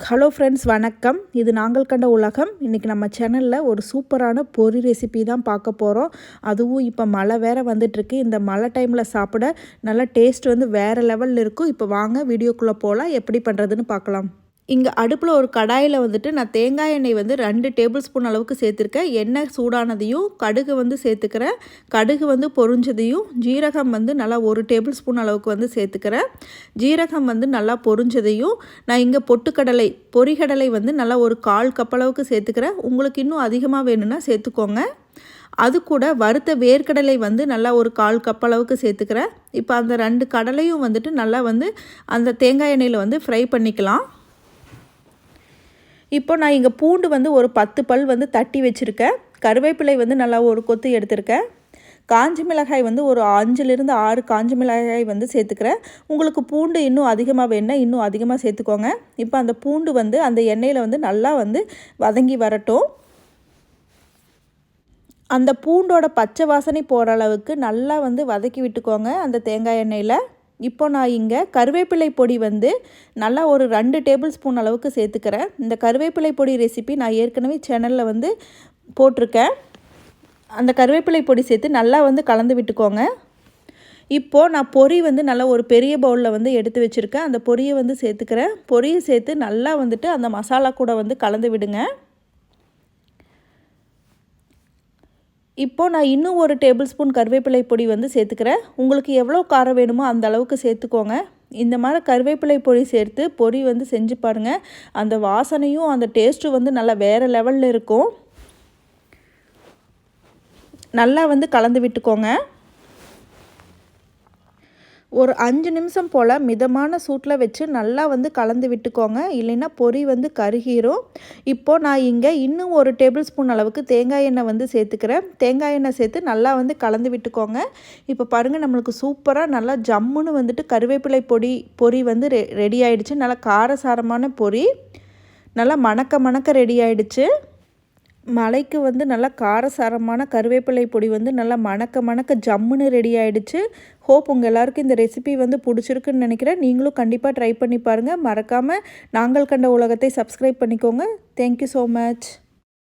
Hello friends, வணக்கம். இது நாங்கள் கண்ட உலகம். இன்றைக்கி நம்ம சேனலில் ஒரு சூப்பரான பொரி ரெசிபி தான் பார்க்க போகிறோம். அதுவும் இப்போ மழை வேறு வந்துட்டுருக்கு. இந்த மழை டைமில் சாப்பிட நல்லா டேஸ்ட் வந்து வேறு லெவலில் இருக்கும். இப்போ வாங்க வீடியோக்குள்ளே போகலாம். எப்படி பண்ணுறதுன்னு பார்க்கலாம். இங்கே அடுப்பில் ஒரு கடாயில் வந்துட்டு நான் தேங்காய் எண்ணெய் வந்து 2 டேபிள் ஸ்பூன் அளவுக்கு சேர்த்துருக்கேன். எண்ணெய் சூடானதையும் கடுகு வந்து சேர்த்துக்கிறேன். கடுகு வந்து பொரிஞ்சதையும் ஜீரகம் வந்து நல்லா 1 டேபிள் ஸ்பூன் அளவுக்கு வந்து சேர்த்துக்கிறேன். ஜீரகம் வந்து நல்லா பொரிஞ்சதையும் நான் இங்கே பொட்டுக்கடலை பொரிகடலை வந்து நல்லா ஒரு 1/4 கப் அளவுக்கு சேர்த்துக்கிறேன். உங்களுக்கு இன்னும் அதிகமாக வேணும்னா சேர்த்துக்கோங்க. அது கூட வறுத்த வேர்க்கடலை வந்து நல்லா ஒரு 1/4 கப் அளவுக்கு சேர்த்துக்கிறேன். இப்போ அந்த 2 கடலையும் வந்துட்டு நல்லா வந்து அந்த தேங்காய் எண்ணெயில் வந்து ஃப்ரை பண்ணிக்கலாம். இப்போ நான் இங்கே பூண்டு வந்து ஒரு 10 பல் வந்து தட்டி வச்சுருக்கேன். கருவேப்பிலை வந்து நல்லா ஒரு கொத்து எடுத்திருக்கேன். காஞ்ச மிளகாய் வந்து ஒரு 5லிருந்து 6 காஞ்ச மிளகாய் வந்து சேர்த்துக்கிறேன். உங்களுக்கு பூண்டு இன்னும் அதிகமாக வேணுன்னா இன்னும் அதிகமாக சேர்த்துக்கோங்க. இப்போ அந்த பூண்டு வந்து அந்த எண்ணெயில் வந்து நல்லா வந்து வதங்கி வரட்டும். அந்த பூண்டோட பச்சை வாசனை போகிற அளவுக்கு நல்லா வந்து வதக்கி விட்டுக்கோங்க அந்த தேங்காய் எண்ணெயில். இப்போ நான் இங்கே கருவேப்பிலை பொடி வந்து நல்லா ஒரு 2 டேபிள் ஸ்பூன் அளவுக்கு சேர்த்துக்கிறேன். இந்த கருவேப்பிலை பொடி ரெசிபி நான் ஏற்கனவே சேனலில் வந்து போட்டிருக்கேன். அந்த கருவேப்பிலை பொடி சேர்த்து நல்லா வந்து கலந்து விட்டுக்கோங்க. இப்போது நான் பொரி வந்து நல்லா ஒரு பெரிய பவுலில் வந்து எடுத்து வச்சுருக்கேன். அந்த பொரியை வந்து சேர்த்துக்கிறேன். பொரியை சேர்த்து நல்லா வந்துட்டு அந்த மசாலா கூட வந்து கலந்து விடுங்க. இப்போது நான் இன்னும் ஒரு டேபிள் ஸ்பூன் கருவேப்பிலை பொடி வந்து சேர்த்துக்கிறேன். உங்களுக்கு எவ்வளோ காரம் வேணுமோ அந்த அளவுக்கு சேர்த்துக்கோங்க. இந்த மாதிரி கருவேப்பிலை பொடி சேர்த்து பொரி வந்து செஞ்சு பாருங்கள். அந்த வாசனையும் அந்த டேஸ்ட்டும் வந்து நல்லா வேறு லெவலில் இருக்கும். நல்லா வந்து கலந்து விட்டுக்கோங்க. ஒரு 5 நிமிஷம் போல் மிதமான சூட்டில் வச்சு நல்லா வந்து கலந்து விட்டுக்கோங்க. இல்லைன்னா பொரி வந்து கருகிரும். இப்போது நான் இங்கே இன்னும் ஒரு டேபிள் ஸ்பூன் அளவுக்கு தேங்காய் எண்ணெய் வந்து சேர்த்துக்கிறேன். தேங்காய் எண்ணெய் சேர்த்து நல்லா வந்து கலந்து விட்டுக்கோங்க. இப்போ பாருங்கள், நம்மளுக்கு சூப்பராக நல்லா ஜம்முன்னு வந்துட்டு கருவேப்பிலை பொரி வந்து ரெடி ஆகிடுச்சு. நல்லா காரசாரமான பொரி நல்லா மணக்க ரெடி ஆகிடுச்சு. மழைக்கு வந்து நல்லா காரசாரமான கருவேப்பிலை பொடி வந்து நல்லா மணக்க ஜம்முன்னு ரெடி ஆகிடுச்சு. ஹோப் உங்கள் எல்லாருக்கும் இந்த ரெசிபி வந்து பிடிச்சிருக்குன்னு நினைக்கிறேன். நீங்களும் கண்டிப்பாக ட்ரை பண்ணி பாருங்கள். மறக்காமல் நாங்கள் கண்ட உலகத்தை சப்ஸ்கிரைப் பண்ணிக்கோங்க. Thank you so much.